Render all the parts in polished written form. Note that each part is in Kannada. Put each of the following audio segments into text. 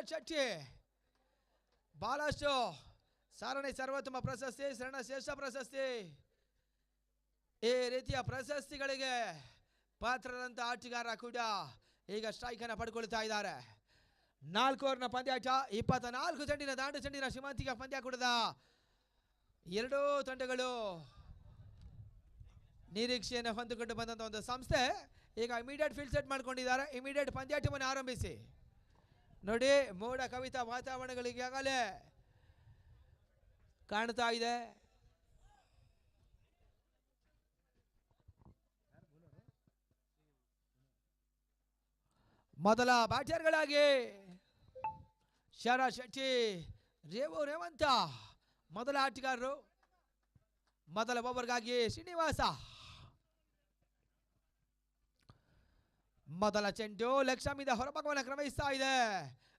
ಶರತ್ ಶೆಟ್ಟಿ ಬಹಳಷ್ಟು ಸಾರಣೆ ಸರ್ವೋತ್ತಮ ಪ್ರಶಸ್ತಿ, ಶರಣ ಶ್ರೇಷ್ಠ ಪ್ರಶಸ್ತಿ, ಈ ರೀತಿಯ ಪ್ರಶಸ್ತಿಗಳಿಗೆ ಪಾತ್ರರಂತ ಆಟಗಾರ ಕೂಡ ಈಗ ಸ್ಟ್ರೈಕ್ ಅನ್ನು ಪಡ್ಕೊಳ್ತಾ ಇದ್ದಾರೆ. 4 ಓವರ್ನ ಪಂದ್ಯಾಟ, 24 ಚೆಂಡಿನ ದಾಂಡು ಚೆಂಡಿನ ಶ್ರೀಮಂತಿಕ ಪಂದ್ಯಾಕೂಟದ ಎರಡೂ ತಂಡಗಳು ನಿರೀಕ್ಷೆಯನ್ನು ಹೊಂದಿಕೊಂಡು ಬಂದಂತ ಒಂದು ಸಂಸ್ಥೆ ಈಗ ಇಮಿಡಿಯೇಟ್ ಫೀಲ್ಡ್ ಸೆಟ್ ಮಾಡ್ಕೊಂಡಿದ್ದಾರೆ. ಇಮಿಡಿಯೇಟ್ ಪಂದ್ಯಾಟವನ್ನು ಆರಂಭಿಸಿ. ನೋಡಿ, ಮೋಡ ಕವಿತ ವಾತಾವರಣಗಳಿಗೆ ಈಗಾಗಲೇ ಕಾಣ್ತಾ ಇದೆ. ಮೊದಲ ಬ್ಯಾಟರ್ಗಳಾಗಿ ಶರತ್ ಶೆಟ್ಟಿ, ರೇವಂತ ಮೊದಲ ಆಟಗಾರರು. ಮೊದಲ ಓವರ್ಗಾಗಿ ಶ್ರೀನಿವಾಸ. ಮೊದಲ ಚೆಂಡು ಲಕ್ಷ್ಮಿದ ಹೊರಭಾಗವನ್ನು ಕ್ರಮಿಸ್ತಾ ಇದೆ.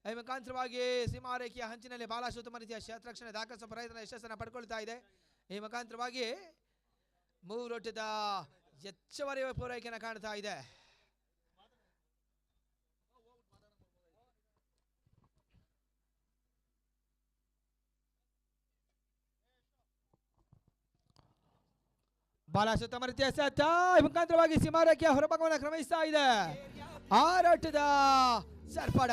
ಈ ಮುಖಾಂತರವಾಗಿ ಸೀಮಾರೇಖೆಯ ಹಂಚಿನಲ್ಲಿ ಬಹಳಷ್ಟು ಉತ್ತಮ ರೀತಿಯ ಕ್ಷೇತ್ರರಕ್ಷಣೆ ದಾಖಲಿಸುವ ಪ್ರಯತ್ನ ಯಶಸ್ಸನ್ನು ಪಡ್ಕೊಳ್ತಾ ಇದೆ. ಈ ಮುಖಾಂತರವಾಗಿ 3 ಓಟದ ಹೆಚ್ಚುವರಿ ಪೂರೈಕೆಯನ್ನು ಕಾಣ್ತಾ ಇದೆ. ಬಹಳಷ್ಟು ಉತ್ತಮ ರೀತಿಯ ಸೆಟ್. ಈ ಮುಖಾಂತರವಾಗಿ ಸೀಮಾರೇಖೆಯ ಹೊರಭಾಗವನ್ನು ಕ್ರಮಿಸ್ತಾ ಇದೆ. 6 ಓಟದ ಸರ್ಪಡ.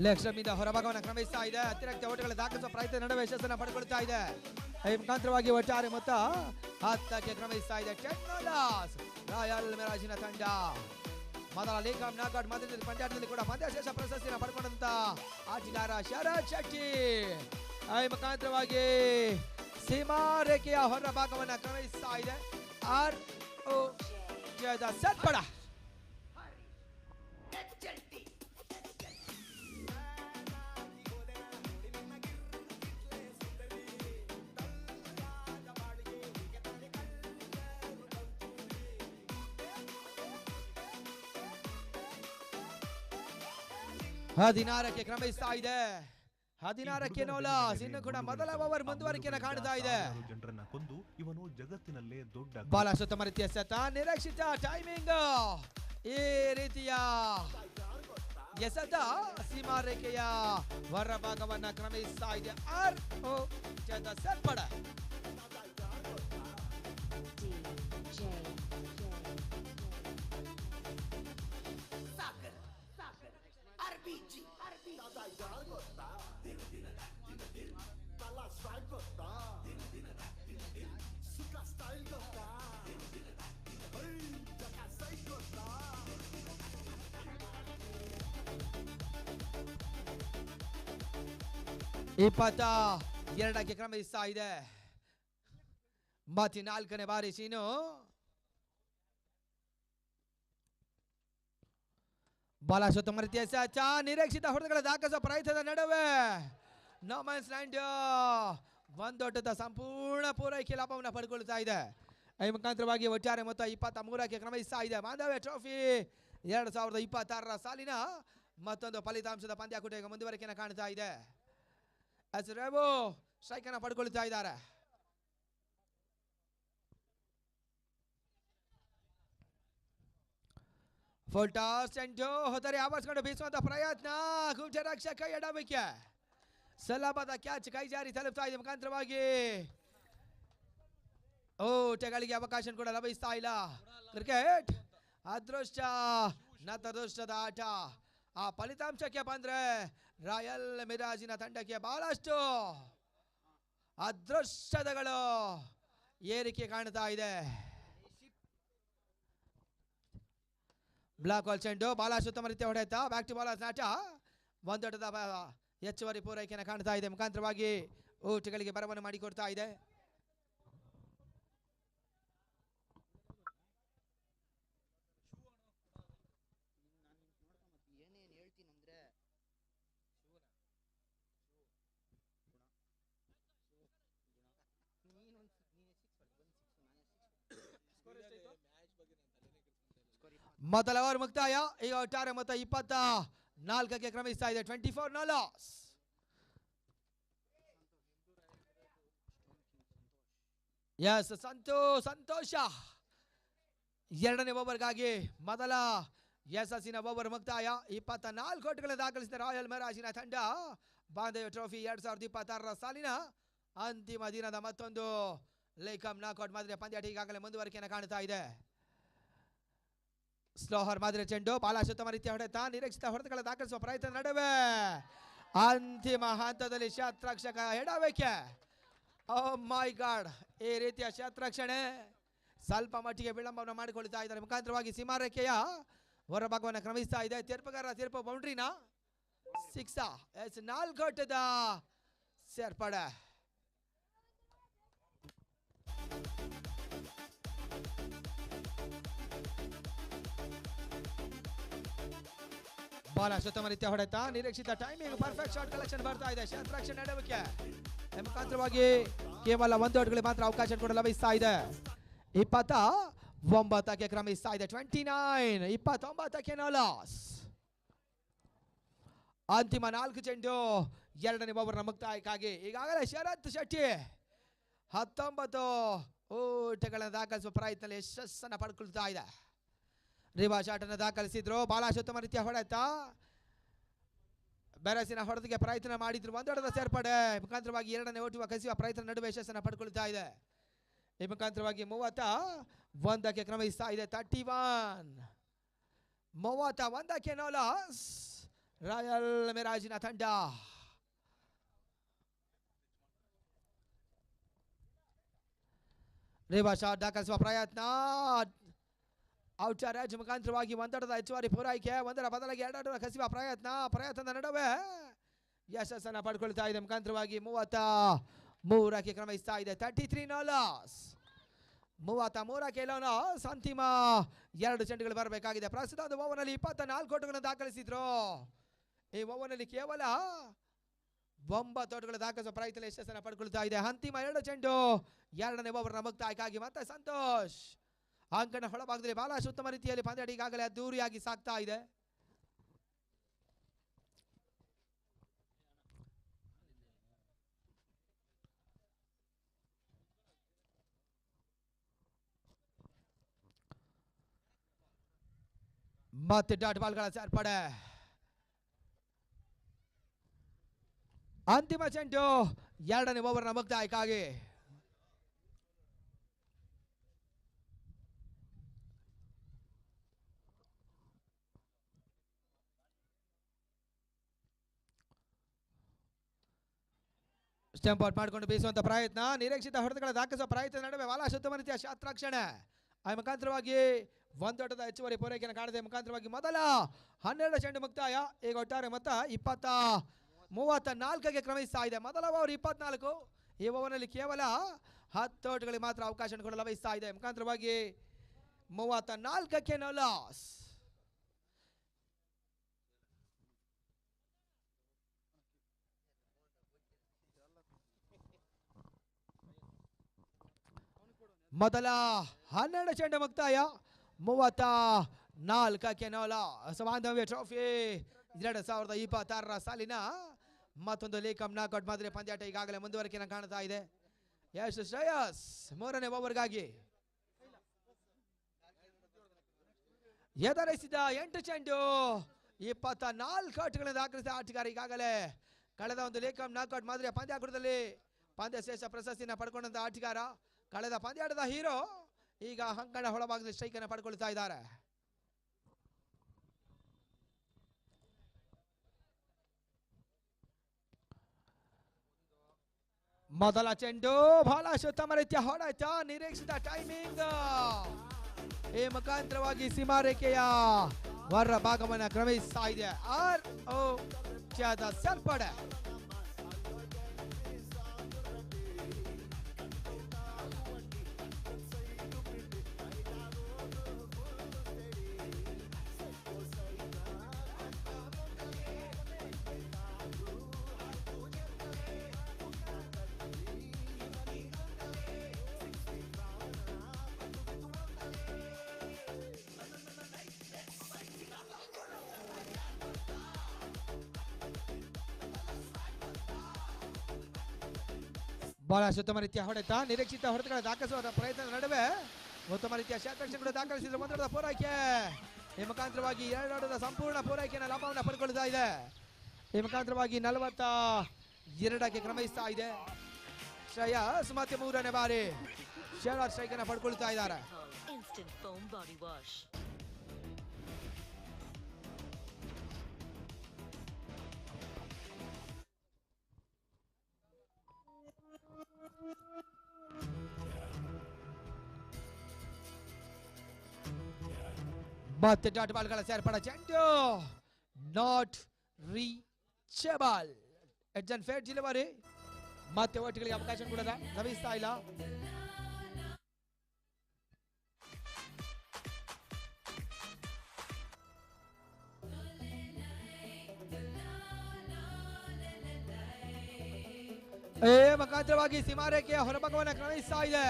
ಲಕ್ಷ್ಮಿಯಿಂದ ಹೊರಭಾಗವನ್ನು ಕ್ರಮಿಸ್ತಾ ಇದೆ. ಅತಿರಿಕ್ತ ಓಟಗಳ ದಾಖಲಿಸುವ ಪ್ರಯತ್ನ ನಡುವೆ ಯಶಸ್ಸನ್ನು ಪಡ್ಕೊಳ್ತಾ ಇದೆ. ಈ ಮುಖಾಂತರವಾಗಿ ಒಟ್ಟಾರೆ ಮೊತ್ತ 10ಕ್ಕೆ ಕ್ರಮಿಸ್ತಾ ಇದೆ. 10 ರಾಯಲ್ ಮಿರಾಜಿನ ತಂಡ ಮೊದಲ ಲೀಗ್ ಆಫ್ ನಾಕೌಟ್ ಮಾದರಿ ಪಂದ್ಯಾಟದಲ್ಲಿ ಕೂಡ ಪಂದ್ಯಶ್ರೇಷ್ಠ ಪ್ರಶಸ್ತಿಯನ್ನು ಪಡ್ಕೊಂಡಂತ ಆಟಗಾರ ಶರತ್ ಶೆಟ್ಟಿ ಈ ಮುಖಾಂತರವಾಗಿ ಸೀಮಾರೇಖೆಯ ಹೊರಭಾಗವನ್ನು ಕ್ರಮಿಸ್ತಾ ಇದೆ. ಸತ್ಪಡ ಹದಿನಾರಕ್ಕೆ ಕ್ರಮಿಸ್ತಾ ಇದೆ. 16ಕ್ಕೆ ನೋಲಾಸ್. ಇನ್ನು ಕೂಡ ಮೊದಲ ಓವರ್ ಮುಂದುವರಿಕೆಯನ್ನು ಕಾಣ್ತಾ ಇದೆ. ಜನರನ್ನ ಕೊಂದು ಇವನು ಜಗತ್ತಿನಲ್ಲೇ ದೊಡ್ಡ ಬಹಳಷ್ಟು ಉತ್ತಮ ರೀತಿಯ ಸೆತ, ನಿರೀಕ್ಷಿತ ಟೈಮಿಂಗ್. ಈ ರೀತಿಯ ಎಸೆತ ಸೀಮಾರೇಖೆಯ ಹೊರಭಾಗವನ್ನ ಕ್ರಮಿಸ್ತಾ ಇದೆ. ಸರ್ಪಡ ಇಪ್ಪತ್ತ 2ಕ್ಕೆ ಕ್ರಮಿಸ್ತಾ ಇದೆ. 4ನೇ ಬಾರಿ ಸೀನು. ಬಹಳಷ್ಟು ಉತ್ತಮ ರೀತಿಯ ಸೆಟ್, ನಿರೀಕ್ಷಿತ ಹೊಡೆತಗಳ ದಾಖಲಿಸುವ ಪ್ರಯತ್ನದ ನಡುವೆ ನೋ ಮ್ಯಾನ್ಸ್ ಲ್ಯಾಂಡ್. ಒಂದೋಟದ ಸಂಪೂರ್ಣ ಪೂರೈಕೆ ಲಾಭವನ್ನು ಪಡ್ಕೊಳ್ತಾ ಇದೆ. ಈ ಮುಖಾಂತರವಾಗಿ ಒಟ್ಟಾರೆ ಮೊತ್ತ 23ಕ್ಕೆ ಕ್ರಮಿಸ್ತಾ ಇದೆ. ಮಾಂಡವ್ಯ ಟ್ರೋಫಿ 2026ರ ಸಾಲಿನ ಮತ್ತೊಂದು ಫಲಿತಾಂಶದ ಪಂದ್ಯಾಕೂಟ ಈಗ ಮುಂದುವರಿಕೆಯನ್ನು ಕಾಣ್ತಾ ಇದೆ. ರೇವು ಸ್ಟ್ರೈಕ್ ಅನ್ನು ಪಡ್ಕೊಳ್ತಾ ಇದ್ದಾರೆ. ಫುಲ್ ಟಾಸ್ ಚೆಂಡು ಹೊತ್ತರೆ ಆವರಿಸಿಕೊಂಡು ಬೀಸುವಂತ ಪ್ರಯತ್ನ. ಗುಂಜ ರಕ್ಷಕ ಎಡವಿಕೆ. ಸುಲಭದ ಕ್ಯಾಚ್ ಕೈ ಜಾರಿ ತಲುಪ್ತಾ ಇದೆ. ಮುಖಾಂತರವಾಗಿ ಓಟಗಳಿಗೆ ಅವಕಾಶ ಕೂಡ ಲಭಿಸ್ತಾ ಇಲ್ಲ. ಕ್ರಿಕೆಟ್ ಅದೃಷ್ಟ ನತದೃಷ್ಟದ ಆಟ. ಆ ಫಲಿತಾಂಶಕ್ಕೆ ಬಂದ್ರೆ ರಾಯಲ್ ಮಿರಾಜಿನ ತಂಡಕ್ಕೆ ಬಹಳಷ್ಟು ಅದೃಷ್ಟಗಳು ಏರಿಕೆ ಕಾಣ್ತಾ ಇದೆ. ಬ್ಲಾಕ್ ಬಾಲ್ ಚೆಂಡು ಬಹಳಷ್ಟು ಉತ್ತಮ ರೀತಿಯ ಹೊಡೆತ. ಬ್ಯಾಕ್ ಟು ಬಾಲ್ ನಾಟ. ಒಂದೊಡ್ಡದ ಹೆಚ್ಚುವರಿ ಪೂರೈಕೆಯನ್ನು ಕಾಣ್ತಾ ಇದೆ. ಮುಖಾಂತರವಾಗಿ ಊಟಗಳಿಗೆ ಬರವನ್ನು ಮಾಡಿಕೊಡ್ತಾ ಇದೆ. ಮೊದಲ ಓವರ್ ಮುಕ್ತಾಯ. ಈಗ ಒಟ್ಟಾರೆ ಮೊತ್ತ 24ಕ್ಕೆ ಕ್ರಮಿಸ್ತಾ ಇದೆ. 24 ನೋ ಲಾಸ್. ಎಸ್ ಸಂತೋಷ ಎರಡನೇ ಓವರ್ಗಾಗಿ ಮೊದಲ ಯಶಸ್ಸಿನ ಓವರ್ ಮುಕ್ತಾಯ. 24 ಓಟಗಳನ್ನು ದಾಖಲಿಸಿದ ರಾಯಲ್ ಮಿರಾಜಿನ ತಂಡ ಬಾಂಧವ್ಯ ಟ್ರೋಫಿ 2026 ಸಾಲಿನ ಅಂತಿಮ ದಿನದ ಮತ್ತೊಂದು ಲೇಕಮ್ ನಾಕ್ಔಟ್ ಮಾದರಿಯ ಪಂದ್ಯಾಟ ಈಗಾಗಲೇ ಮುಂದುವರಿಕೆಯನ್ನು ಕಾಣ್ತಾ ಇದೆ. ಸ್ಲೋಹರ್ ಮಾದರಿ ಚೆಂಡು ಬಾಲಾಶುತ್ತಮ ರೀತಿಯ ಹೊಡೆತ, ನಿರೀಕ್ಷಿತ ಹೊಡೆತಗಳ ದಾಖಲಿಸುವ ಪ್ರಯತ್ನ ನಡುವೆ ಅಂತಿಮ ಹಂತದಲ್ಲಿ ಶತರಕ್ಷಕ ಎಡವೇಕೆ. ಓ ಮೈ ಗಾಡ್, ಈ ರೀತಿಯ ಶತರಕ್ಷಣೆ ಸ್ವಲ್ಪ ಮಟ್ಟಿಗೆ ವಿಳಂಬವನ್ನು ಮಾಡಿಕೊಳ್ತಾ ಇದ್ದಾರೆ. ಮುಖಾಂತರವಾಗಿ ಸೀಮಾರೇಖೆಯ ಹೊರಭಾಗವನ್ನು ಕ್ರಮಿಸ್ತಾ ಇದೆ. ತೀರ್ಪುಗಾರರ ತೀರ್ಪು ಬೌಂಡ್ರಿನ 6 4 ಓಟದ ಸೇರ್ಪಡೆ. ಬಾಲಾಶುತ್ತಮ ರೀತಿಯ ಹೊಡೆತ, ನಿರೀಕ್ಷಿತ ಟೈಮಿಂಗ್, ಪರ್ಫೆಕ್ಟ್ ಶಾಟ್ ಕಲೆಕ್ಷನ್ ಬರ್ತಾ ಇದೆ. ಶತರಕ್ಷಣೆ ನಡುವಿಕೆ ಮುಖಾಂತರವಾಗಿ ಕೇವಲ 1 ಓಟ್ಗಳಿಗೆ ಮಾತ್ರ ಅವಕಾಶ ಕೂಡ ಲಭಿಸ್ತಾ ಇದೆ. 29ಕ್ಕೆ ಕ್ರಮಿಸ್ತಾ ಇದೆ. 29 ನೋ ಲಾಸ್. ಅಂತಿಮ 4 ಚೆಂಡು ಎರಡನೇ ಓವರ್ನ ಮುಕ್ತಾಯಕ್ಕಾಗಿ ಈಗಾಗಲೇ ಶರತ್ ಶೆಟ್ಟಿ 19 ಓಟಗಳನ್ನು ದಾಖಲಿಸುವ ಪ್ರಯತ್ನದಲ್ಲಿ ಯಶಸ್ಸನ್ನು ಪಡ್ಕೊಳ್ತಾ ಇದೆ. ರಿವಾ ಶಾಟ್ ಅನ್ನು ದಾಖಲಿಸಿದ್ರು. ಬಾಲಾಶುತ್ತಮ ರೀತಿಯ ಹೊಡೆತ, ಬೆರಸಿನ ಹೊಡೆದಿಗೆ ಪ್ರಯತ್ನ ಮಾಡಿದ್ರು. 1 ಓಟದ ಸೇರ್ಪಡೆ ಮುಖಾಂತರವಾಗಿ ಎರಡನೇ ಓಟುವ ಕಸಿಯುವ ಪ್ರಯತ್ನ ನಡುವೆ ಯಶಸ್ಸನ್ನು ಪಡ್ಕೊಳ್ತಾ ಇದೆ. ಈ ಮುಖಾಂತರವಾಗಿ 31ಕ್ಕೆ ಕ್ರಮಿಸ್ತಾ ಇದೆ. 31ಕ್ಕೆ ನೋ ಲಾಸ್. ರಾಯಲ್ ಮಿರಾಜಿನ ತಂಡ ರಿವಾ ಶಾಟ್ ದಾಖಲಿಸುವ ಪ್ರಯತ್ನ ಔಟರ್ ಎಡ್ಜ್ ಮುಖಾಂತರವಾಗಿ 1 ಓಟದ ಹೆಚ್ಚುವರಿ ಪೂರೈಕೆ, 1ರ ಬದಲಾಗಿ 2 ಓಟದ ಕಸಿಯುವ ಪ್ರಯತ್ನದ ನಡುವೆ ಯಶಸ್ಸನ್ನು ಪಡ್ಕೊಳ್ತಾ ಇದೆ. ಮುಖಾಂತರವಾಗಿ 33ಕ್ಕೆ ಕ್ರಮಿಸ್ತಾ ಇದೆ. 33 ನೋ ಲಾಸ್. 33ಕ್ಕೆ ನೋ ಲಾಸ್. ಅಂತಿಮ 2 ಚೆಂಡುಗಳು ಬರಬೇಕಾಗಿದೆ. ಪ್ರಸ್ತುತ ಒಂದು ಓವರ್ನಲ್ಲಿ 24 ಓಟಗಳನ್ನು ದಾಖಲಿಸಿದ್ರು. ಈ ಓವರ್ನಲ್ಲಿ ಕೇವಲ 9 ಓಟಗಳು ದಾಖಲಿಸುವ ಪ್ರಯತ್ನ ಯಶಸ್ಸನ್ನು ಪಡ್ಕೊಳ್ತಾ ಇದೆ. ಅಂತಿಮ 2 ಚೆಂಡು ಎರಡನೇ ಓವರ್ನ ಮುಕ್ತಾಯಕ್ಕಾಗಿ ಮತ್ತೆ ಸಂತೋಷ್ ಅಂಕಣ ಹೊಳಭಾಗದಲ್ಲಿ ಬಾಲಾಶ್ ಉತ್ತಮ ರೀತಿಯಲ್ಲಿ ಪಂದ್ಯಾಟ ಈಗಾಗಲೇ ಅದ್ದೂರಿಯಾಗಿ ಸಾಗ್ತಾ ಇದೆ. ಮತ್ತೆ ಡಾಟ್ ಬಾಲ್ಗಳ ಸೇರ್ಪಡೆ. ಅಂತಿಮ ಚೆಂಡು ಎರಡನೇ ಓವರ್ನ ಮುಕ್ತಾಯಕ್ಕಾಗಿ ಸ್ಟಂಪ್ ಔಟ್ ಮಾಡಿಕೊಂಡು ಬೀಸುವಂತ ಪ್ರಯತ್ನ, ನಿರೀಕ್ಷಿತ ಹೊಡೆತಗಳ ದಾಖಲಿಸುವ ಪ್ರಯತ್ನ ನಡುವೆ ಬಾಲಾಶ್ ಉತ್ತಮ ರೀತಿಯ ಶತರಕ್ಷಣೆ. ಆ ಮುಖಾಂತರವಾಗಿ 1 ಓಟದ ಹೆಚ್ಚುವರಿ ಪೂರೈಕೆಯನ್ನು ಕಾಣದೆ ಮುಖಾಂತರವಾಗಿ ಮೊದಲ 12 ಚೆಂಡು ಮುಕ್ತಾಯ. ಈಗ ಒಟ್ಟಾರೆ ಮೊತ್ತ 34ಕ್ಕೆ ಕ್ರಮಿಸ್ತಾ ಇದೆ. ಮೊದಲ ಓವರ್ 24. ಈ ಓವರ್ನಲ್ಲಿ ಕೇವಲ 10 ಓಟಗಳಿಗೆ ಮಾತ್ರ ಅವಕಾಶ ಕೂಡ ಲಭಿಸ್ತಾ ಇದೆ. ಮುಖಾಂತರವಾಗಿ 34ಕ್ಕೆ ನೋ ಲಾಸ್. ಮೊದಲ 12 ಚೆಂಡು ಮುಕ್ತಾಯ. 34ಕ್ಕೆ ನೋ ಲಾಸ್. ಬಾಂಧವ್ಯ ಟ್ರೋಫಿ 2026 ಸಾಲಿನ ಮತ್ತೊಂದು ಲೇಕಮ್ ನಾಕ್ಔಟ್ ಮಾದರಿ ಪಂದ್ಯಾಟ ಈಗಾಗಲೇ ಮುಂದುವರಿಕೆಯನ್ನು ಕಾಣ್ತಾ ಇದೆ. ಯಶ್ ಶ್ರೇಯಸ್ 3ನೇ ಓವರ್ಗಾಗಿ ಎದುರಿಸಿದ 8 ಚೆಂಡು 24 ಓಟಗಳನ್ನು ದಾಖಲಿಸಿದ ಆಟಗಾರ ಈಗಾಗಲೇ ಕಳೆದ ಒಂದು ಲೇಕಮ್ ನಾಕ್ಔಟ್ ಮಾದರಿಯ ಪಂದ್ಯಾಕೂಟದಲ್ಲಿ ಪಂದ್ಯ ಶ್ರೇಷ್ಠ ಪ್ರಶಸ್ತಿಯನ್ನು ಪಡ್ಕೊಂಡಂತ ಆಟಗಾರ, ಕಳೆದ ಪಂದ್ಯಾಟದ ಹೀರೋ ಈಗ ಅಂಕಣ ಹೊಳಭಾಗದಲ್ಲಿ ಸ್ಟ್ರೈಕ್ ಅನ್ನು ಪಡ್ಕೊಳ್ತಾ ಇದ್ದಾರೆ. ಮೊದಲ ಚೆಂಡು ಬಾಲಾಶ್ ಉತ್ತಮ ರೀತಿಯ ಹೊಡೆತ, ನಿರೀಕ್ಷಿತ ಟೈಮಿಂಗ್. ಈ ಮುಖಾಂತರವಾಗಿ ಸೀಮಾರೇಖೆಯ ಹೊರ ಭಾಗವನ್ನು ಕ್ರಮಿಸ್ತಾ ಇದೆ. ಸೇರ್ಪಡೆ. ಬಹಳಷ್ಟು ಉತ್ತಮ ರೀತಿಯ ಹೊಡೆತ, ನಿರೀಕ್ಷಿತ ಹೊಡೆತಗಳ ದಾಖಲಿಸುವ ಪ್ರಯತ್ನದ ನಡುವೆ ಉತ್ತಮ ರೀತಿಯ ಶತರಕ್ಷಣಗಳು ದಾಖಲಿಸಿದ ಮೊದಲ ಪೂರೈಕೆ. ಈ ಮುಖಾಂತರವಾಗಿ 2 ಆಟದ ಸಂಪೂರ್ಣ ಪೂರೈಕೆಯ ಲಾಭವನ್ನು ಪಡ್ಕೊಳ್ತಾ ಇದೆ. ಈ ಮುಖಾಂತರವಾಗಿ 42ಕ್ಕೆ ಕ್ರಮಿಸ್ತಾ ಇದೆ. ಶ್ರೇಯಸ್ ಮತ್ತೆ 3ನೇ ಬಾರಿ ಶೇರಾರ್ ಸ್ಟ್ರೈಕ್ ಅನ್ನು ಪಡ್ಕೊಳ್ತಾ ಇದ್ದಾರೆ. Instant foam body wash. ಮತ್ತೆ ಡಾಟ್ ಬಾಲ್ಗಳ ಸೇರ್ಪಡೆ, ಚೆಂಡು ನಾಟ್ ರೀಚಬಲ್. ಎಡ್ಜನ್ ಫೇಟ್ ಜಿಲ್ಲೆವಾರಿ ಮತ್ತೆ ಓಟಿಗಳಿಗೆ ಅವಕಾಶ ಕೂಡ ಲಭಿಸ್ತಾ ಇಲ್ಲ. ಮುಖಾಂತರವಾಗಿ ಸೀಮಾರೇಖೆಯ ಹೊರಭಾಗವನ್ನು ಕ್ರಮಿಸ್ತಾ ಇದೆ.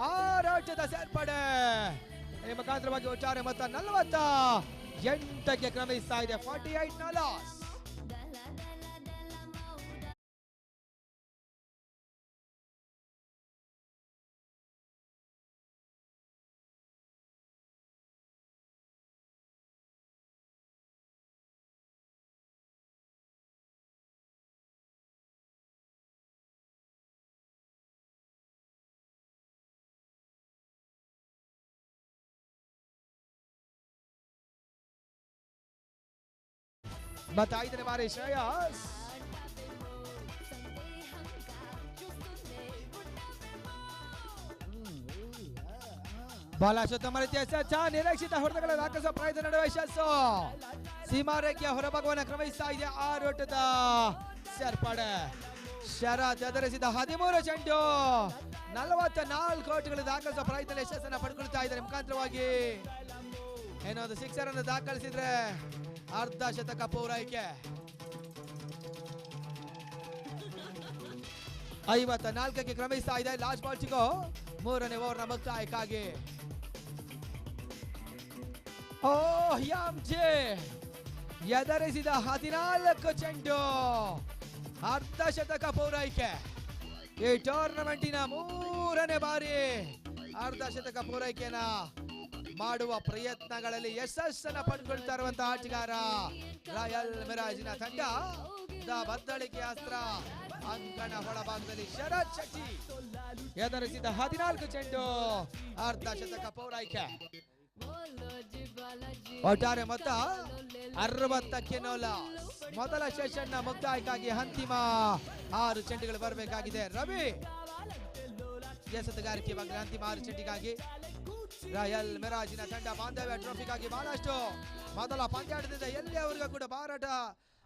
ಆರಾಟದ ಸೇರ್ಪಡೆ ಈ ಮುಖಾಂತರವಾಗಿ ಒಟ್ಟಾರೆ ಮೊತ್ತ 48ಕ್ಕೆ ಕ್ರಮಿಸ್ತಾ ಇದೆ. 48 ನ ಲಾಸ್. ಮತ್ತೆ 5ನೇ ಬಾರಿ ಶ್ರೇಯಸ್ ಬಹಳಷ್ಟು ಉತ್ತಮ ರೀತಿಯ ನಿರೀಕ್ಷಿತ ಹೊಡೆತಗಳ ದಾಖಲಿಸುವ ಪ್ರಯತ್ನ ನಡುವೆ ಯಶಸ್ಸು. ಸೀಮಾರೇಖೆಯ ಹೊರಭಾಗವನ್ನು ಕ್ರಮಿಸ್ತಾ ಇದೆ. 6 ಓಟದ ಸೇರ್ಪಡೆ. ಶರತ್ ಎದುರಿಸಿದ 13 ಚೆಂಡು 44 ಓಟಗಳು ದಾಖಲಿಸುವ ಪ್ರಯತ್ನ ಯಶಸ್ಸನ್ನು ಪಡ್ಕೊಳ್ತಾ ಇದ್ದಾರೆ. ಮುಖಾಂತರವಾಗಿ ಏನೊಂದು 6 ಅನ್ನು ದಾಖಲಿಸಿದ್ರೆ ಅರ್ಧ ಶತಕ ಪೂರೈಕೆ. 54ಕ್ಕೆ ಕ್ರಮಿಸ್ತಾ ಇದೆ. ಲಾಸ್ಟ್ ಬಾಲ್ ಚಿಗೋ 3ನೇ ಓವರ್ನ ಮುಕ್ತಾಯಕ್ಕಾಗಿ. ಎಂಜೆ ಎದುರಿಸಿದ 14 ಚೆಂಡು ಅರ್ಧ ಶತಕ ಪೂರೈಕೆ. ಈ ಟೂರ್ನಮೆಂಟಿನ 3ನೇ ಬಾರಿ ಅರ್ಧ ಶತಕ ಪೂರೈಕೆನ ಮಾಡುವ ಪ್ರಯತ್ನಗಳಲ್ಲಿ ಯಶಸ್ಸನ್ನು ಪಡ್ಕೊಳ್ತಾ ಇರುವಂತಹ ಆಟಗಾರ ರಾಯಲ್ ಮಿರಾಜಿನ ತಂಡ. ಬದ್ದಳಿಕೆ ಅಸ್ತ್ರ ಅಂಕಣ ಒಳಭಾಗದಲ್ಲಿ ಶರತ್ ಶೆಟ್ಟಿ ಎದುರಿಸಿದ 14 ಚೆಂಡು ಅರ್ಧ ಶತಕ ಪೂರೈಕೆ. ಒಟ್ಟಾರೆ ಮೊತ್ತ 60ಕ್ಕೆ ನೋ ಲಾಸ್. ಮೊದಲ ಸೆಷನ್ ನ ಮುಕ್ತಾಯಕ್ಕಾಗಿ ಅಂತಿಮ 6 ಚೆಂಡುಗಳು ಬರಬೇಕಾಗಿದೆ. ರವಿ ಎಸೆತಗಾರಿಕೆ ಬಗ್ಗೆ ಅಂತಿಮ 6 ಚೆಂಡಿಗಾಗಿ ರಾಯಲ್ ಮಿರಾಜಿನ ತಂಡ ಬಾಂಧವ್ಯ ಟ್ರೋಫಿಗಾಗಿ ಬಹಳಷ್ಟು ಮೊದಲ ಪಂದ್ಯಾಟದಿಂದ ಎಲ್ಲಿಯವರೆಗೂ ಕೂಡ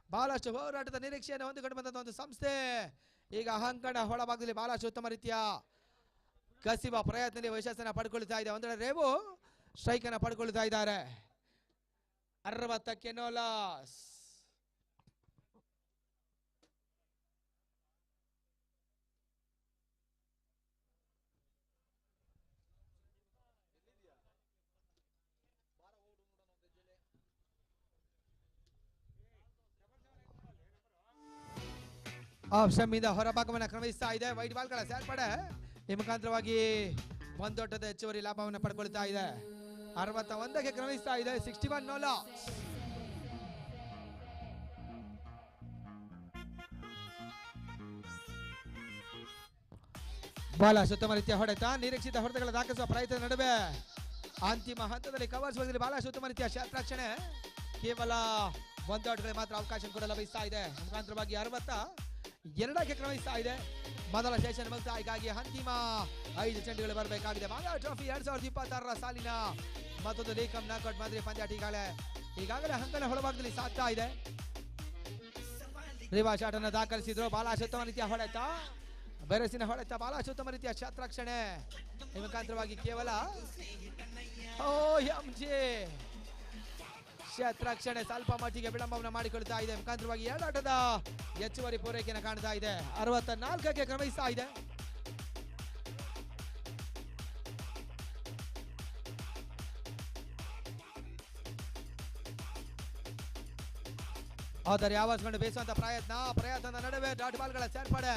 ಬಹಳಷ್ಟು ಹೋರಾಟದ ನಿರೀಕ್ಷೆಯನ್ನು ಹೊಂದಿಕೊಂಡು ಬಂದಂತ ಒಂದು ಸಂಸ್ಥೆ ಈಗ ಅಂಕಣ ಒಳಭಾಗದಲ್ಲಿ ಬಹಳಷ್ಟು ಉತ್ತಮ ರೀತಿಯ ಕಸಿವ ಪ್ರಯತ್ನದಲ್ಲಿ ಯಶಸ್ಸನ್ನು ಪಡ್ಕೊಳ್ತಾ ಇದೆ. ಒಂದೆಡೆ ರೇವು ಸ್ಟ್ರೈಕ್ ಅನ್ನು ಪಡ್ಕೊಳ್ತಾ ಇದ್ದಾರೆ. 60ಕ್ಕೆ ನೋ ಲಾಸ್. ಆಪ್ಷನ್ ಇಂದ ಹೊರಭಾಗವನ್ನು ಕ್ರಮಿಸ್ತಾ ಇದೆ. ವೈಟ್ ಬಾಲ್ಗಳ ಸೇರ್ಪಡೆ ಈ ಮುಖಾಂತರವಾಗಿ ಒಂದೊಟ್ಟದ ಹೆಚ್ಚುವರಿ ಲಾಭವನ್ನು ಪಡ್ಕೊಳ್ತಾ ಇದೆ. 61ಕ್ಕೆ ಕ್ರಮಿಸ್ತಾ ಇದೆ. 61 ನೋ ಲಾಸ್. ಬಹಳಷ್ಟು ಉತ್ತಮ ರೀತಿಯ ಹೊಡೆತ, ನಿರೀಕ್ಷಿತ ಹೊಡೆತಗಳ ದಾಖಲಿಸುವ ಪ್ರಯತ್ನ ನಡುವೆ ಅಂತಿಮ ಹಂತದಲ್ಲಿ ಕವರ್ಸ್ ಭಾಗದಲ್ಲಿ ಬಹಳಷ್ಟು ಉತ್ತಮ ರೀತಿಯ ರಕ್ಷಣೆ. ಕೇವಲ 1 ಔಟ್ಗಳಿಗೆ ಮಾತ್ರ ಅವಕಾಶ ಕೂಡ ಲಭಿಸ್ತಾ ಇದೆ. ಮುಖಾಂತರವಾಗಿ 62ಕ್ಕೆ ಕ್ರಮಿಸ್ತಾ ಇದೆ. ಮೊದಲ ಸೆಷನ್ ಮುಕ್ತಾಯಕ್ಕಾಗಿ ಅಂತಿಮ 5 ಚೆಂಡುಗಳು ಬರಬೇಕಾಗಿದೆ. ಮಾಂಗಾ ಟ್ರೋಫಿ 2026 ಸಾಲಿನ ಮತ್ತೊಂದು ಲೀಕಮ್ ನಾಕೌಟ್ ಮಾದರಿ ಪಂದ್ಯಾಟ ಈಗಾಗಲೇ ಅಂಕಣ ಹೊಳಭಾಗದಲ್ಲಿ ಸಾಗ್ತಾ ಇದೆ. ರಿವಾ ಶಾಟ್ ಅನ್ನು ದಾಖಲಿಸಿದ್ರು. ಬಹಳಷ್ಟು ಉತ್ತಮ ರೀತಿಯ ಹೊಡೆತ, ಬೆರಸಿನ ಹೊಡೆತ, ಬಹಳಷ್ಟು ಉತ್ತಮ ರೀತಿಯ ಶತರಕ್ಷಣೆ. ಈ ಮುಖಾಂತರವಾಗಿ ಕೇವಲ ಶತರಕ್ಷಣೆ ಸ್ವಲ್ಪ ಮಟ್ಟಿಗೆ ವಿಳಂಬವನ್ನು ಮಾಡಿಕೊಳ್ತಾ ಇದೆ. ಮುಖಾಂತರವಾಗಿ 2 ಆಟದ ಹೆಚ್ಚುವರಿ ಪೂರೈಕೆಯನ್ನು ಕಾಣ್ತಾ ಇದೆ. 64ಕ್ಕೆ ಕ್ರಮಿಸ್ತಾ ಇದೆ. ಆದರೆ ಆವರಿಸಿಕೊಂಡು ಬೇಯಿಸುವಂತ ಪ್ರಯತ್ನದ ನಡುವೆ ಡಾಟ್ ಬಾಲ್ಗಳ ಸೇರ್ಪಡೆ.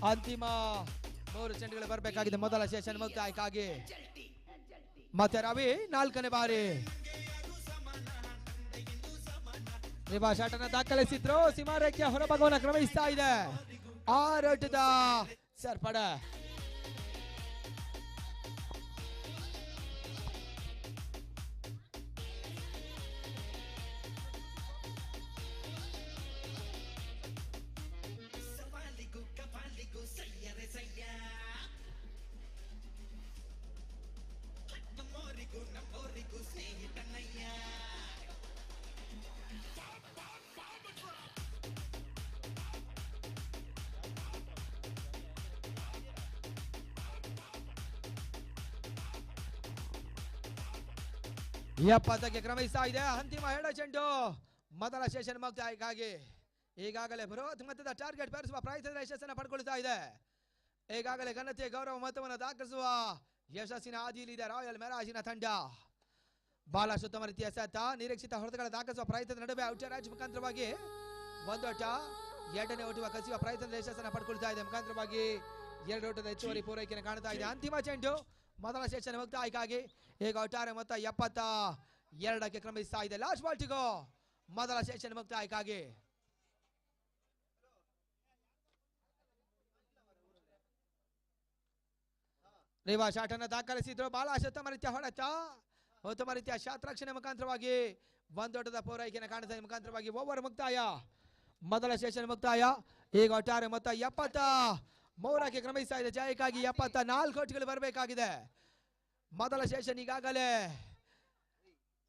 ಅಂತಿಮ 3 ಚೆಂಡುಗಳು ಬರಬೇಕಾಗಿದೆ ಮೊದಲ ಸೆಷನ್ ಮುಕ್ತಾಯಕ್ಕಾಗಿ. ಮತ್ತೆ ರವಿ 4ನೇ ಬಾರಿ ರಿವರ್ಸ್ ಶಾಟ್ ಅನ್ನು ದಾಖಲಿಸಿದ್ರು. ಸೀಮಾರೇಖೆ ಹೊರಭಾಗವನ್ನು ಕ್ರಮಿಸ್ತಾ ಇದೆ. 6 ಓಟದ ಸೇರ್ಪಡೆ. ಎಪ್ಪತ್ತಕ್ಕೆ ಕ್ರಮಿಸ್ತಾ ಇದೆ. ಅಂತಿಮ 2 ಚೆಂಡು ಮೊದಲ ಸೆಷನ್ ಮುಕ್ತಾಯಕ್ಕಾಗಿ. ಈಗಾಗಲೇ ಬೃಹತ್ ಮೊತ್ತದ ಟಾರ್ಗೆಟ್ ಬೆರೆಸುವ ಪ್ರಯತ್ನದ ಯಶಸ್ಸನ್ನು ಪಡ್ಕೊಳ್ತಾ ಇದೆ. ಈಗಾಗಲೇ ಘನತೆ ಗೌರವ ಮೊತ್ತವನ್ನು ದಾಖಲಿಸುವ ಯಶಸ್ಸಿನ ಹಾದಿಯಲ್ಲಿದೆ ರಾಯಲ್ ಮೆರಾಜಿನ ತಂಡ. ಬಹಳಷ್ಟು ಉತ್ತಮ ರೀತಿಯ ಸೆಟ್, ನಿರೀಕ್ಷಿತ ಹೊಡೆತಗಳ ದಾಖಲಿಸುವ ಪ್ರಯತ್ನದ ನಡುವೆ ಔಟರ್ ರ್ಯಾಚ್ ಮುಖಾಂತರವಾಗಿ 1 ಓಟ, 2ನೇ ಓಟುವ ಕಸಿಯುವ ಪ್ರಯತ್ನದ ಯಶಸ್ಸನ್ನು ಪಡ್ಕೊಳ್ತಾ ಇದೆ. ಮುಖಾಂತರವಾಗಿ 2 ಓಟದ ಹೆಚ್ಚುವರಿ ಪೂರೈಕೆಯನ್ನು ಕಾಣ್ತಾ ಇದೆ. ಅಂತಿಮ ಚೆಂಡು ಮೊದಲ ಸೆಷನ್ ಮುಕ್ತಾಯಕ್ಕಾಗಿ. ಈಗ ಒಟ್ಟಾರೆ ಮೊತ್ತ 72ಕ್ಕೆ ಕ್ರಮಿಸ್ತಾ ಇದೆ. ಲಾಸ್ಟ್ ಬಾಲ್ ಟು ಗೋ ಮೊದಲ ಸೆಷನ್ ಮುಕ್ತಾಯಕ್ಕಾಗಿ. ರಿವರ್ಸ್ ಶಾಟ್ ಅನ್ನು ದಾಖಲಿಸಿದ್ರು. ಬಹಳ ಉತ್ತಮ ರೀತಿಯ ಹೊಡೆತ, ಉತ್ತಮ ರೀತಿಯ ಶಾಟ್ ರಕ್ಷಣೆ ಮುಖಾಂತರವಾಗಿ 1 ಓಟದ ಪೂರೈಕೆಯನ್ನು ಕಾಣ್ತಾ ಇದೆ. ಮುಖಾಂತರವಾಗಿ ಓವರ್ ಮುಕ್ತಾಯ, ಮೊದಲ ಸೆಷನ್ ಮುಕ್ತಾಯ. ಈಗ ಒಟ್ಟಾರೆ ಮೊತ್ತ 73ಕ್ಕೆ ಕ್ರಮಿಸ್ತಾ ಇದೆ. ಜಯಕ್ಕಾಗಿ 74 ಓಟುಗಳು ಬರಬೇಕಾಗಿದೆ. ಮೊದಲ ಸೆಷನ್ ಈಗಾಗಲೇ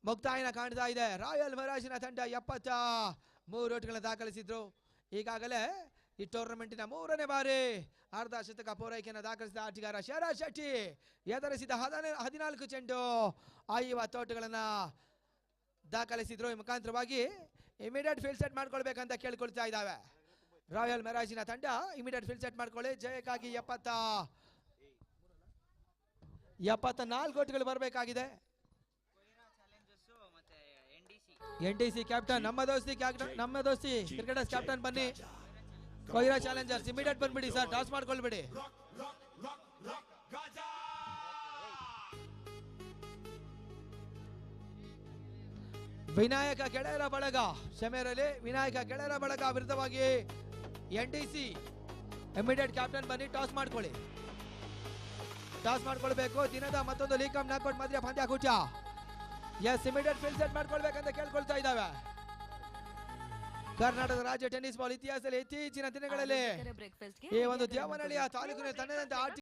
ಮುಕ್ತಾಯನ ಕಾಣ್ತಾ ಇದೆ. ರಾಯಲ್ ಮೆರಾಜಿನ ತಂಡ 73 ಓಟುಗಳನ್ನು ದಾಖಲಿಸಿದ್ರು. ಈಗಾಗಲೇ ಈ ಟೂರ್ನಮೆಂಟಿನ 3ನೇ ಬಾರಿ ಅರ್ಧ ಶತಕ ಪೂರೈಕೆಯನ್ನು ದಾಖಲಿಸಿದ ಆಟಗಾರ ಶರತ್ ಶೆಟ್ಟಿ ಎದುರಿಸಿದ 14 ಚೆಂಡು 50 ಓಟುಗಳನ್ನು ದಾಖಲಿಸಿದ್ರು. ಈ ಮುಖಾಂತರವಾಗಿ ಇಮಿಡಿಯೇಟ್ ಫೀಲ್ಡ್ ಸೆಟ್ ಮಾಡ್ಕೊಳ್ಬೇಕಂತ ಕೇಳ್ಕೊಳ್ತಾ ಇದ್ದಾವೆ ರಾಯಲ್ ಮೆರಾಜಿನ ತಂಡ. ಇಮಿಡಿಯೇಟ್ ಫೀಲ್ಡ್ ಸೆಟ್ ಮಾಡ್ಕೊಳ್ಳಿ. ಜಯಕ್ಕಾಗಿ 74 ಓಟುಗಳು ಬರಬೇಕಾಗಿದೆ. NDC ಕ್ಯಾಪ್ಟನ್, ನಮ್ಮ ದೋಸ್ತಿ ಕ್ರಿಕೆಟರ್ಸ್ ಕ್ಯಾಪ್ಟನ್ ಬನ್ನಿ. ಕೊಯ್ರಾ ಚಾಲೆಂಜರ್ಸ್ ಇಮಿಡಿಯೇಟ್ ಬಂದ್ಬಿಡಿ ಸರ್, ಟಾಸ್ ಮಾಡ್ಕೊಳ್ಬೇಡಿ. ವಿನಾಯಕ ಗೆಳೆಯರ ಬಳಗ ಶಮೇರಲ್ಲಿ ವಿನಾಯಕ ಗೆಳೆಯರ ಬಳಗ ವಿರುದ್ಧವಾಗಿ NDC ಇಮಿಡಿಯೇಟ್ ಕ್ಯಾಪ್ಟನ್ ಬನ್ನಿ, ಟಾಸ್ ಮಾಡ್ಕೊಳ್ಳಿ. ಟಾಸ್ ಮಾಡ್ಕೊಳ್ಬೇಕು. ದಿನದ ಮತ್ತೊಂದು ಲೀಗ್ ಕಪ್ ನಾಕೌಟ್ ಮಧ್ಯ ಪಂದ್ಯಾಕೂಟ. ಎಸ್, ಇಮಿಡಿಯೇಟ್ ಫೀಲ್ಡ್ ಸೆಟ್ ಮಾಡ್ಕೊಳ್ಬೇಕಂತ ಕೇಳ್ಕೊಳ್ತಾ ಇದ್ದಾವೆ. ಕರ್ನಾಟಕ ರಾಜ್ಯ ಟೆನ್ನಿಸ್ ಬಾಲ್ ಇತಿಹಾಸದಲ್ಲಿ ಇತ್ತೀಚಿನ ದಿನಗಳಲ್ಲಿ ಈ ಒಂದು ದೇವನಹಳ್ಳಿಯ ತಾಲೂಕಿನ ತನ್ನದಂತ